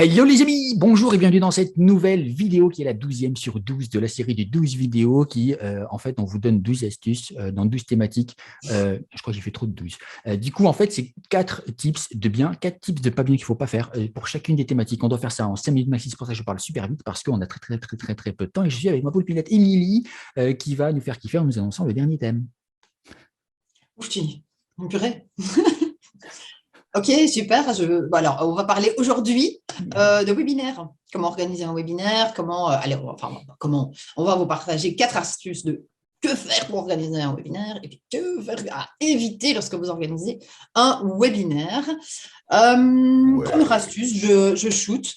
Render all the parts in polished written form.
Yo les amis, bonjour et bienvenue dans cette nouvelle vidéo qui est la 12e sur 12 de la série de 12 vidéos qui, en fait, on vous donne 12 astuces dans 12 thématiques. Je crois que j'ai fait trop de 12. Du coup, en fait, c'est 4 tips de bien, 4 tips de pas bien qu'il ne faut pas faire pour chacune des thématiques. On doit faire ça en 5 minutes maxi, c'est pour ça que je parle super vite parce qu'on a très peu de temps et je suis avec ma poule pilette Émilie qui va nous faire kiffer en nous annonçant le dernier thème. Ouf, une purée. Ok, super. Alors, on va parler aujourd'hui de webinaire. Comment organiser un webinaire, on va vous partager 4 astuces de que faire pour organiser un webinaire et puis que faire à éviter lorsque vous organisez un webinaire. Première astuce, je shoot.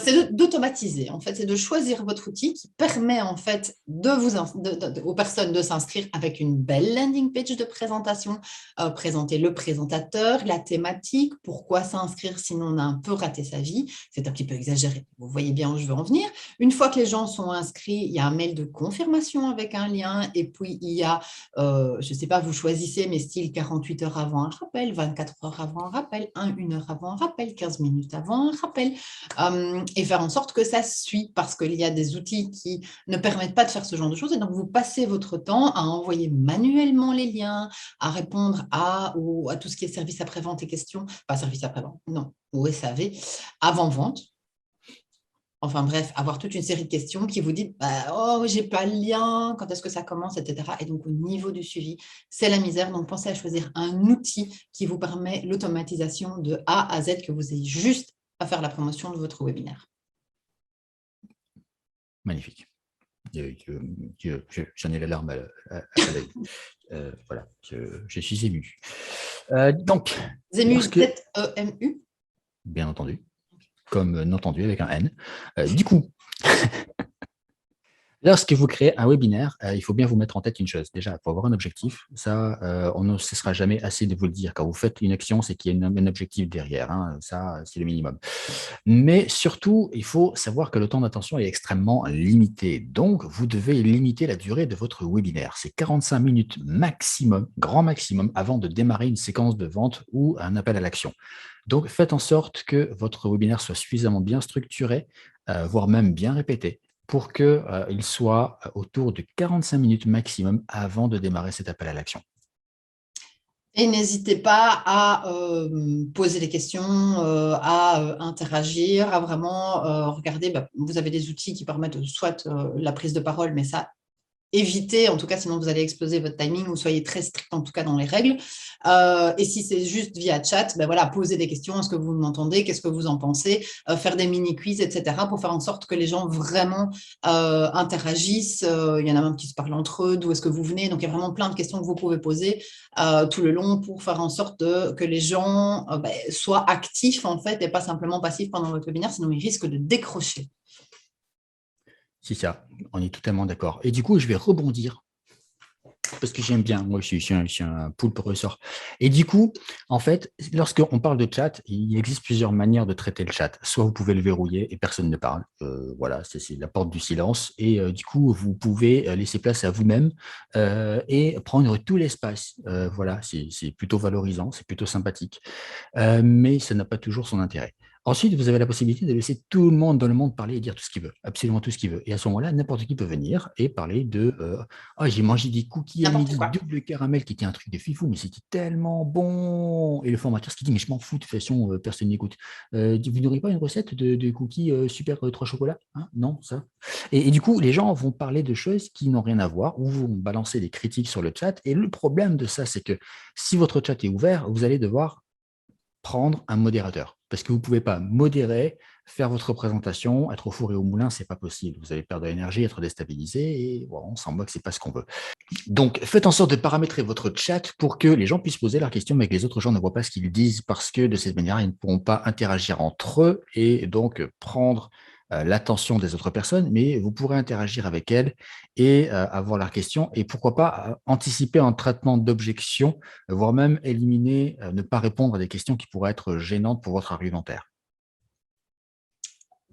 C'est d'automatiser. En fait, c'est de choisir votre outil qui permet en fait aux personnes de s'inscrire avec une belle landing page de présentation, présenter le présentateur, la thématique, pourquoi s'inscrire sinon on a un peu raté sa vie. C'est un petit peu exagéré. Vous voyez bien où je veux en venir. Une fois que les gens sont inscrits, il y a un mail de confirmation avec un lien et puis il y a, je ne sais pas, vous choisissez, mais style 48 heures avant un rappel, 24 heures avant un rappel, 1 heure avant un rappel, 15 minutes avant un rappel. Et faire en sorte que ça suit parce qu'il y a des outils qui ne permettent pas de faire ce genre de choses et donc vous passez votre temps à envoyer manuellement les liens, à répondre à tout ce qui est service après-vente et questions, pas service après-vente, non, au SAV, avant-vente. Enfin bref, avoir toute une série de questions qui vous disent oh, j'ai pas le lien, quand est-ce que ça commence, etc. Et donc au niveau du suivi, c'est la misère. Donc pensez à choisir un outil qui vous permet l'automatisation de A à Z, que vous ayez juste à faire la promotion de votre webinaire. Magnifique. J'en ai la larme à l'œil. Voilà, je suis ému. Donc, Zemu, lorsque, Z-E-M-U. bien entendu, comme entendu avec un N, du coup, lorsque vous créez un webinaire, il faut bien vous mettre en tête une chose. Déjà, il faut avoir un objectif. Ça, on ne cessera jamais assez de vous le dire. Quand vous faites une action, c'est qu'il y a un objectif derrière. Hein. Ça, c'est le minimum. Mais surtout, il faut savoir que le temps d'attention est extrêmement limité. Donc, vous devez limiter la durée de votre webinaire. C'est 45 minutes maximum, grand maximum, avant de démarrer une séquence de vente ou un appel à l'action. Donc, faites en sorte que votre webinaire soit suffisamment bien structuré, voire même bien répété, pour qu'il soit autour de 45 minutes maximum avant de démarrer cet appel à l'action. Et n'hésitez pas à poser des questions, à interagir, à vraiment regarder. Vous avez des outils qui permettent soit la prise de parole, mais ça, évitez, en tout cas, sinon vous allez exploser votre timing, ou soyez très strict en tout cas dans les règles. Et si c'est juste via chat, voilà, posez des questions. Est-ce que vous m'entendez? Qu'est-ce que vous en pensez? Faire des mini-quiz, etc. pour faire en sorte que les gens vraiment interagissent. Il y en a même qui se parlent entre eux. D'où est-ce que vous venez? Donc, il y a vraiment plein de questions que vous pouvez poser tout le long pour faire en sorte que les gens soient actifs en fait et pas simplement passifs pendant votre webinaire, sinon ils risquent de décrocher. C'est ça, on est totalement d'accord. Et du coup, je vais rebondir parce que j'aime bien, moi je suis un poulpe ressort. Et du coup, en fait, lorsqu'on parle de chat, il existe plusieurs manières de traiter le chat. Soit vous pouvez le verrouiller et personne ne parle, voilà, c'est la porte du silence. Et du coup, vous pouvez laisser place à vous-même et prendre tout l'espace. Voilà, c'est plutôt valorisant, c'est plutôt sympathique, mais ça n'a pas toujours son intérêt. Ensuite, vous avez la possibilité de laisser tout le monde dans le monde parler et dire tout ce qu'il veut, absolument tout ce qu'il veut. Et à ce moment-là, n'importe qui peut venir et parler de oh, j'ai mangé des cookies à N'importe midi quoi. double caramel qui était un truc de fifou, mais c'était tellement bon. Et le formateur, ce qu'il dit, mais je m'en fous, de toute façon, personne n'écoute. Vous n'aurez pas une recette de cookies super 3 chocolats, hein? Non, ça. Et du coup, les gens vont parler de choses qui n'ont rien à voir ou vont balancer des critiques sur le chat. Et le problème de ça, c'est que si votre chat est ouvert, vous allez devoir prendre un modérateur. Parce que vous ne pouvez pas modérer, faire votre présentation, être au four et au moulin, ce n'est pas possible. Vous allez perdre de l'énergie, être déstabilisé, et bon, on s'en moque, ce n'est pas ce qu'on veut. Donc, faites en sorte de paramétrer votre chat pour que les gens puissent poser leurs questions, mais que les autres gens ne voient pas ce qu'ils disent, parce que de cette manière, ils ne pourront pas interagir entre eux et donc prendre l'attention des autres personnes, mais vous pourrez interagir avec elles et avoir leurs questions, et pourquoi pas anticiper un traitement d'objection, voire même éliminer, ne pas répondre à des questions qui pourraient être gênantes pour votre argumentaire.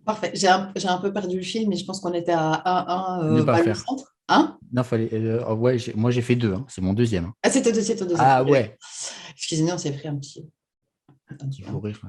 Parfait. J'ai un peu perdu le fil, mais je pense qu'on était à 1-1 Ne pas balle au faire. centre. Hein? Non, fallait, ouais, moi j'ai fait 2, hein, c'est mon deuxième. Hein. Ah, c'est au deuxième. Ah Ok. ouais, Excusez-moi, on s'est pris un petit. Il faut rire.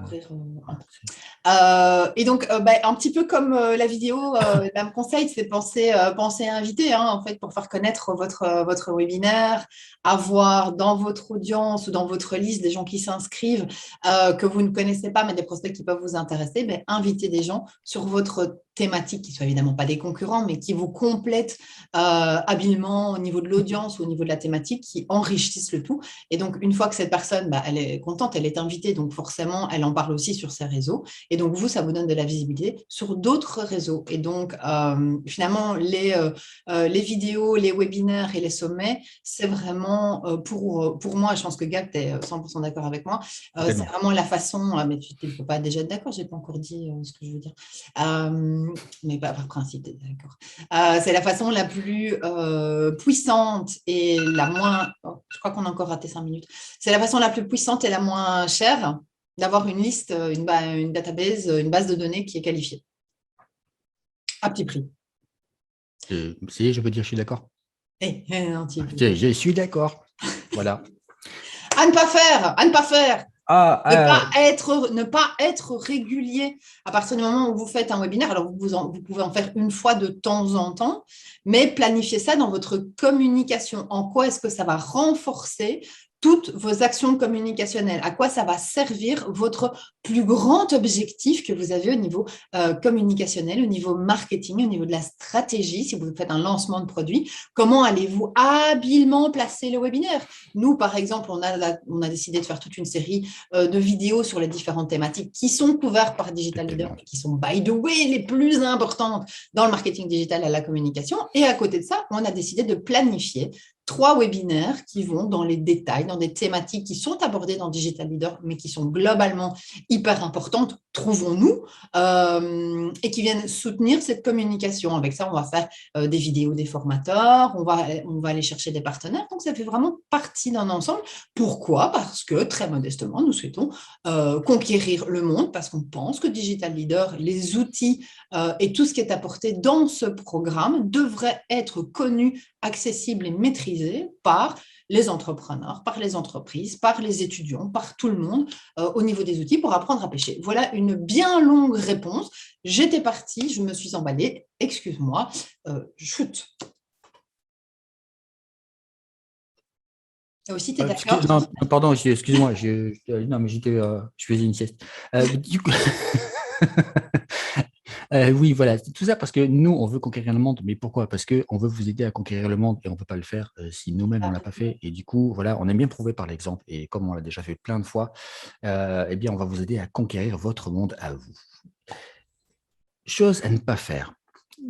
Et donc, un petit peu comme la vidéo, le même conseil, c'est penser à inviter, hein, en fait, pour faire connaître votre webinaire, avoir dans votre audience ou dans votre liste des gens qui s'inscrivent, que vous ne connaissez pas, mais des prospects qui peuvent vous intéresser, invitez des gens sur votre thématique, qui ne soient évidemment pas des concurrents, mais qui vous complètent habilement au niveau de l'audience ou au niveau de la thématique, qui enrichissent le tout. Et donc, une fois que cette personne, elle est contente, elle est invitée, donc forcément, elle en parle aussi sur ses réseaux. Et donc, vous, ça vous donne de la visibilité sur d'autres réseaux. Et donc, finalement, les vidéos, les webinaires et les sommets, c'est vraiment, pour moi, je pense que Gab, tu es 100% d'accord avec moi, c'est vraiment la façon, mais tu ne peux pas déjà être d'accord, je n'ai pas encore dit ce que je veux dire. Mais pas par principe, tu es d'accord. C'est la façon la plus puissante et la moins... Oh, je crois qu'on a encore raté 5 minutes. C'est la façon la plus puissante et la moins chère d'avoir une liste, une database, une base de données qui est qualifiée. À petit prix. Si, je peux dire je suis d'accord. Je suis d'accord. Voilà. À ne pas faire, à ne pas faire. Ne pas être régulier à partir du moment où vous faites un webinaire. Alors, vous pouvez en faire une fois de temps en temps, mais planifiez ça dans votre communication. En quoi est-ce que ça va renforcer toutes vos actions communicationnelles? À quoi ça va servir votre plus grand objectif que vous avez au niveau communicationnel, au niveau marketing, au niveau de la stratégie, si vous faites un lancement de produit? Comment allez-vous habilement placer le webinaire? Nous, par exemple, on a décidé de faire toute une série de vidéos sur les différentes thématiques qui sont couvertes par Digital Leader et qui sont, by the way, les plus importantes dans le marketing digital et la communication. Et à côté de ça, on a décidé de planifier 3 webinaires qui vont dans les détails, dans des thématiques qui sont abordées dans Digital Leader, mais qui sont globalement hyper importantes, trouvons-nous, et qui viennent soutenir cette communication. Avec ça, on va faire des vidéos des formateurs, on va aller chercher des partenaires. Donc, ça fait vraiment partie d'un ensemble. Pourquoi? Parce que, très modestement, nous souhaitons conquérir le monde, parce qu'on pense que Digital Leader, les outils et tout ce qui est apporté dans ce programme devrait être connu, accessible et maîtrisé par les entrepreneurs, par les entreprises, par les étudiants, par tout le monde au niveau des outils pour apprendre à pêcher. Voilà une bien longue réponse. J'étais partie, je me suis emballée. Excuse-moi. Chut. Aussi, tu es d'accord? Non, pardon, excuse-moi. Non, mais je faisais une sieste. Du coup... oui, voilà, tout ça parce que nous, on veut conquérir le monde. Mais pourquoi? Parce qu'on veut vous aider à conquérir le monde et on ne peut pas le faire si nous-mêmes, on ne l'a pas fait. Et du coup, voilà, on aime bien prouver par l'exemple. Et comme on l'a déjà fait plein de fois, eh bien, on va vous aider à conquérir votre monde à vous. Chose à ne pas faire.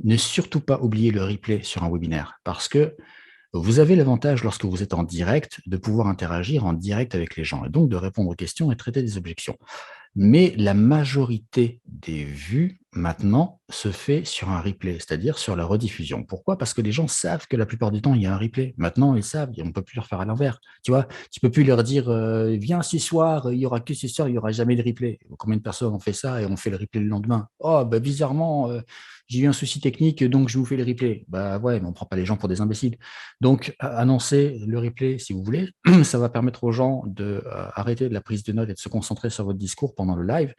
Ne surtout pas oublier le replay sur un webinaire parce que vous avez l'avantage, lorsque vous êtes en direct, de pouvoir interagir en direct avec les gens et donc de répondre aux questions et traiter des objections. Mais la majorité des vues, maintenant, se fait sur un replay, c'est-à-dire sur la rediffusion. Pourquoi? Parce que les gens savent que la plupart du temps, il y a un replay. Maintenant, ils savent, on ne peut plus leur faire à l'envers. Tu vois, tu ne peux plus leur dire viens ce soir, il n'y aura que ce soir, il n'y aura jamais de replay. Combien de personnes ont fait ça et ont fait le replay le lendemain? Oh, bah, bizarrement, j'ai eu un souci technique, donc je vous fais le replay. Bah ouais, mais on ne prend pas les gens pour des imbéciles. Donc, annoncez le replay si vous voulez. Ça va permettre aux gens d'arrêter de la prise de notes et de se concentrer sur votre discours pendant le live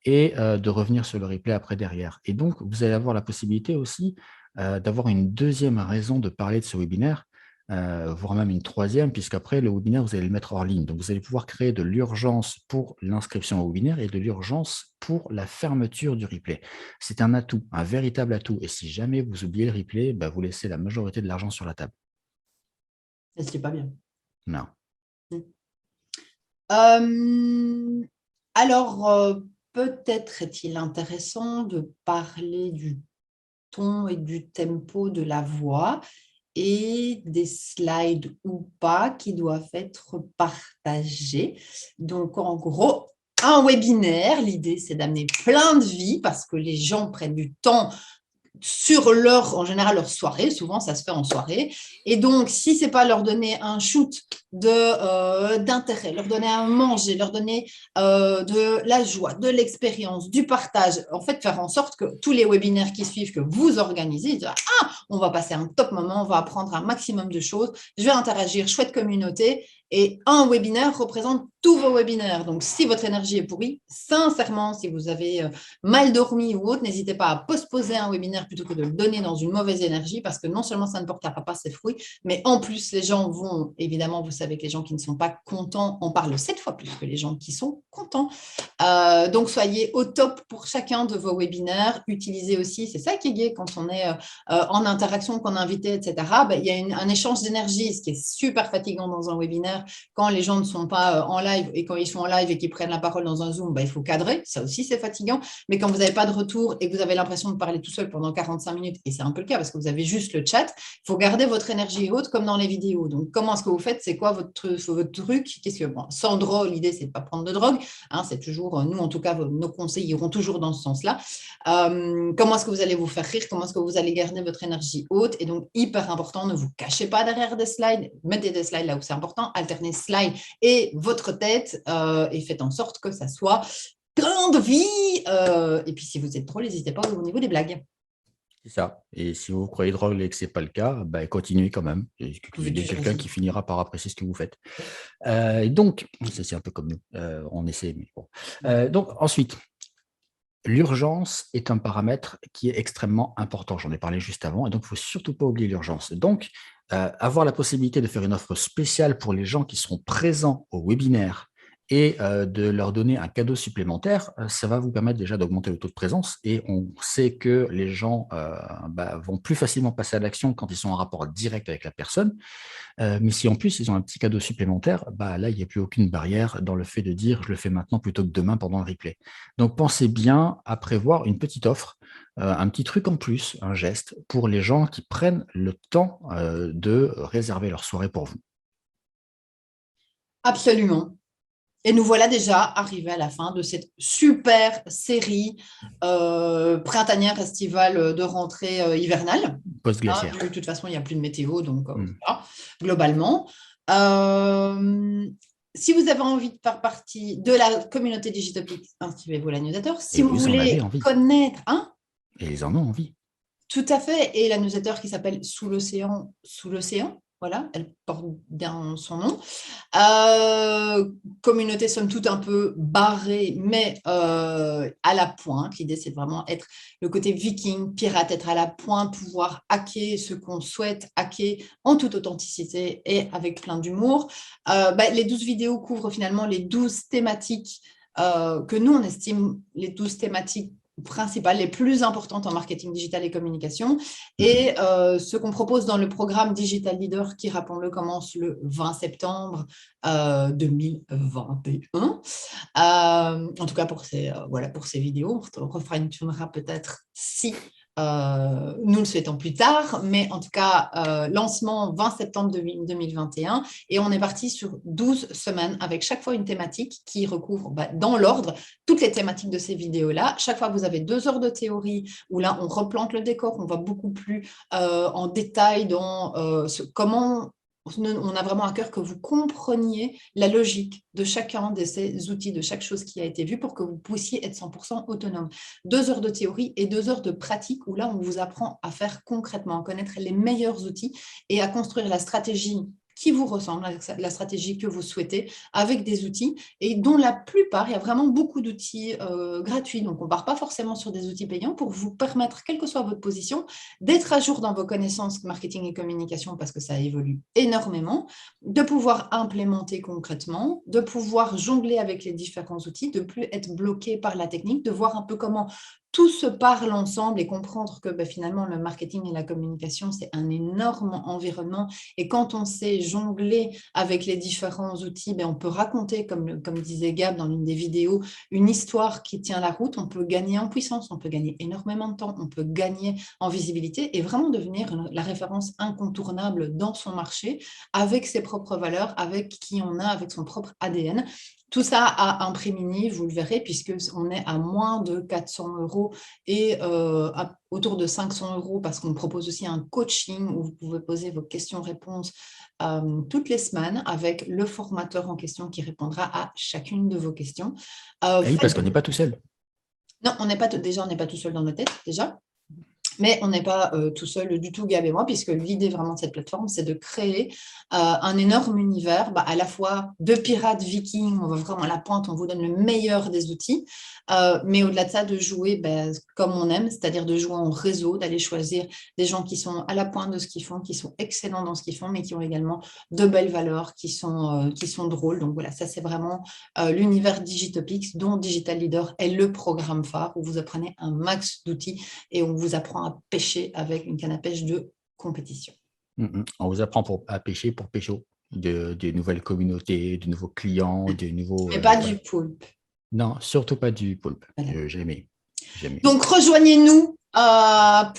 et de revenir sur le replay après derrière. Et donc, vous allez avoir la possibilité aussi d'avoir une deuxième raison de parler de ce webinaire, voire même une troisième, puisqu'après, le webinaire, vous allez le mettre hors ligne. Donc, vous allez pouvoir créer de l'urgence pour l'inscription au webinaire et de l'urgence pour la fermeture du replay. C'est un atout, un véritable atout. Et si jamais vous oubliez le replay, bah, vous laissez la majorité de l'argent sur la table. Ce n'est pas bien. Non. Alors, peut-être est-il intéressant de parler du ton et du tempo de la voix et des slides ou pas qui doivent être partagés. Donc, en gros, un webinaire, l'idée, c'est d'amener plein de vie parce que les gens prennent du temps sur en général, leur soirée. Souvent, ça se fait en soirée. Et donc, si ce n'est pas leur donner un shoot d'intérêt, leur donner à manger, leur donner de la joie, de l'expérience, du partage, en fait, faire en sorte que tous les webinaires qui suivent, que vous organisez, ils disent, on va passer un top moment, on va apprendre un maximum de choses, je vais interagir, chouette communauté, Et un webinaire représente tous vos webinaires. Donc, si votre énergie est pourrie, sincèrement, si vous avez mal dormi ou autre, n'hésitez pas à postposer un webinaire plutôt que de le donner dans une mauvaise énergie, parce que non seulement ça ne portera pas ses fruits, mais en plus, les gens vont, évidemment, vous savez que les gens qui ne sont pas contents en parlent 7 fois plus que les gens qui sont contents. Donc, soyez au top pour chacun de vos webinaires. Utilisez aussi, c'est ça qui est gai quand on est en interaction, qu'on est invité, etc. Ben, il y a un échange d'énergie, ce qui est super fatigant dans un webinaire quand les gens ne sont pas en live, et quand ils sont en live et qu'ils prennent la parole dans un Zoom, ben, il faut cadrer. Ça aussi, c'est fatigant. Mais quand vous n'avez pas de retour et que vous avez l'impression de parler tout seul pendant 45 minutes, et c'est un peu le cas parce que vous avez juste le chat, il faut garder votre énergie haute comme dans les vidéos. Donc, comment est-ce que vous faites? C'est quoi votre truc? Sans drogue, l'idée, c'est de ne pas prendre de drogue. Hein, c'est toujours, nous, en tout cas, nos conseils iront toujours dans ce sens-là. Comment est-ce que vous allez vous faire rire? Comment est-ce que vous allez garder votre énergie haute? Et donc, hyper important, ne vous cachez pas derrière des slides. Mettez des slides là où c'est important. Alternez slide et votre tête et faites en sorte que ça soit plein de vie. Et puis, si vous êtes drôle, n'hésitez pas au niveau des blagues. C'est ça. Et si vous croyez drôle et que ce n'est pas le cas, bah, continuez quand même. Il y a quelqu'un qui finira par apprécier ce que vous faites. Donc, c'est un peu comme nous. On essaie, mais bon. Donc, ensuite, l'urgence est un paramètre qui est extrêmement important. J'en ai parlé juste avant. Et donc, il ne faut surtout pas oublier l'urgence. Donc, avoir la possibilité de faire une offre spéciale pour les gens qui seront présents au webinaire et de leur donner un cadeau supplémentaire, ça va vous permettre déjà d'augmenter le taux de présence. Et on sait que les gens vont plus facilement passer à l'action quand ils sont en rapport direct avec la personne. Mais si en plus ils ont un petit cadeau supplémentaire, là, il n'y a plus aucune barrière dans le fait de dire je le fais maintenant plutôt que demain pendant le replay. Donc pensez bien à prévoir une petite offre, un petit truc en plus, un geste pour les gens qui prennent le temps de réserver leur soirée pour vous. Absolument. Et nous voilà déjà arrivés à la fin de cette super série printanière estivale de rentrée hivernale. Post-glaciaire. De toute façon, il n'y a plus de météo, donc voilà, globalement. Si vous avez envie de faire partie de la communauté Digitopic, inscrivez-vous à la newsletter. Si vous voulez connaître... Et ils en ont envie. Tout à fait. Et la newsletter qui s'appelle Sous l'océan, voilà, elle porte bien son nom. Communauté somme toute un peu barrée, mais à la pointe. L'idée, c'est de vraiment être le côté viking, pirate, être à la pointe, pouvoir hacker ce qu'on souhaite hacker en toute authenticité et avec plein d'humour. Les 12 vidéos couvrent finalement les 12 thématiques que nous, on estime les 12 thématiques principales, les plus importantes en marketing digital et communication. Et ce qu'on propose dans le programme Digital Leader, qui, rappelons-le, commence le 20 septembre 2021. En tout cas, pour ces vidéos, on refine-tunera peut-être si nous le souhaitons plus tard, mais en tout cas, lancement 20 septembre 2021, et on est parti sur 12 semaines avec chaque fois une thématique qui recouvre dans l'ordre toutes les thématiques de ces vidéos-là. Chaque fois, vous avez 2 heures de théorie où là, on replante le décor, on va beaucoup plus en détail dans comment... On a vraiment à cœur que vous compreniez la logique de chacun de ces outils, de chaque chose qui a été vue pour que vous puissiez être 100% autonome. 2 heures de théorie et 2 heures de pratique où là, on vous apprend à faire concrètement, à connaître les meilleurs outils et à construire la stratégie qui vous ressemble, la stratégie que vous souhaitez, avec des outils, et dont la plupart, il y a vraiment beaucoup d'outils gratuits. Donc, on ne part pas forcément sur des outils payants pour vous permettre, quelle que soit votre position, d'être à jour dans vos connaissances marketing et communication, parce que ça évolue énormément, de pouvoir implémenter concrètement, de pouvoir jongler avec les différents outils, de ne plus être bloqué par la technique, de voir un peu comment tout se parle ensemble et comprendre que finalement, le marketing et la communication, c'est un énorme environnement. Et quand on sait jongler avec les différents outils, on peut raconter, comme disait Gab dans l'une des vidéos, une histoire qui tient la route. On peut gagner en puissance, on peut gagner énormément de temps, on peut gagner en visibilité et vraiment devenir la référence incontournable dans son marché, avec ses propres valeurs, avec qui on a, avec son propre ADN. Tout ça à un prix mini, vous le verrez, puisqu'on est à moins de 400 € et autour de 500 € parce qu'on propose aussi un coaching où vous pouvez poser vos questions-réponses toutes les semaines avec le formateur en question qui répondra à chacune de vos questions. Oui, parce qu'on n'est pas tout seul. Non, on n'est pas tout seul dans nos têtes déjà. Mais on n'est pas tout seul du tout, Gab et moi, puisque l'idée vraiment de cette plateforme, c'est de créer un énorme univers, à la fois de pirates vikings, on va vraiment à la pointe, on vous donne le meilleur des outils, mais au-delà de ça, de jouer comme on aime, c'est-à-dire de jouer en réseau, d'aller choisir des gens qui sont à la pointe de ce qu'ils font, qui sont excellents dans ce qu'ils font, mais qui ont également de belles valeurs, qui sont drôles. Donc voilà, ça c'est vraiment l'univers Digitopics, dont Digital Leader est le programme phare, où vous apprenez un max d'outils et on vous apprend à pêcher avec une canne à pêche de compétition. On vous apprend à pêcher pour pécho, de nouvelles communautés, de nouveaux clients, de nouveaux. Mais pas du Voilà. poulpe. Non, surtout pas du poulpe. Voilà. Jamais. Jamais. Donc, rejoignez-nous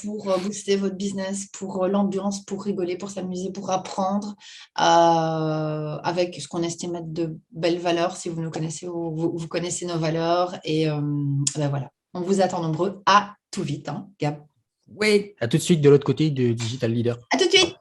pour booster votre business, pour l'ambiance, pour rigoler, pour s'amuser, pour apprendre, avec ce qu'on estime être de belles valeurs, si vous nous connaissez ou vous connaissez nos valeurs. Et voilà, on vous attend nombreux. À tout vite, hein, Gab. Oui, à tout de suite de l'autre côté de Digital Leader. À tout de suite.